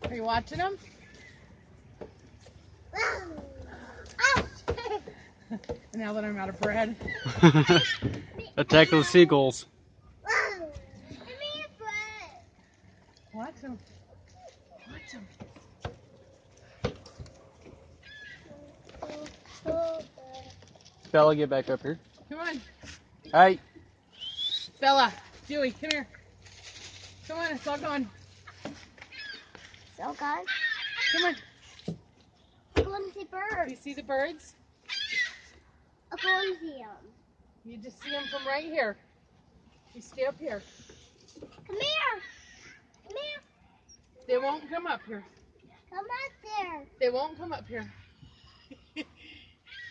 Are you watching them? Now that I'm out of bread. Attack of the seagulls. Watch them. Watch them. Bella, get back up here. Come on. Hey. Bella, Dewey, come here. Come on, it's all gone. It's all gone? Come on. I want to see birds. You see the birds? I want to see them. You just see them from right here. You stay up here. Come here. Come here. They won't come up here. Come up there. They won't come up here.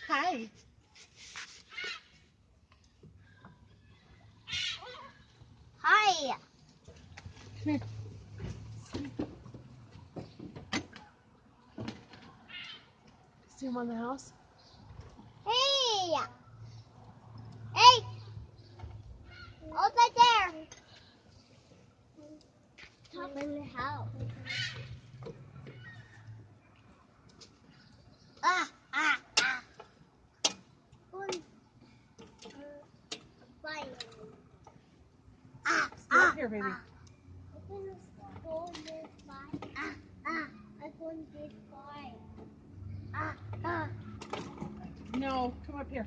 Hi. Hi. Come here. See them on the house? Hey. Hey. Outside there. Top in the house. Ah. Fire. Stay up here, baby. I want this fire. I want this fire. No, come up here.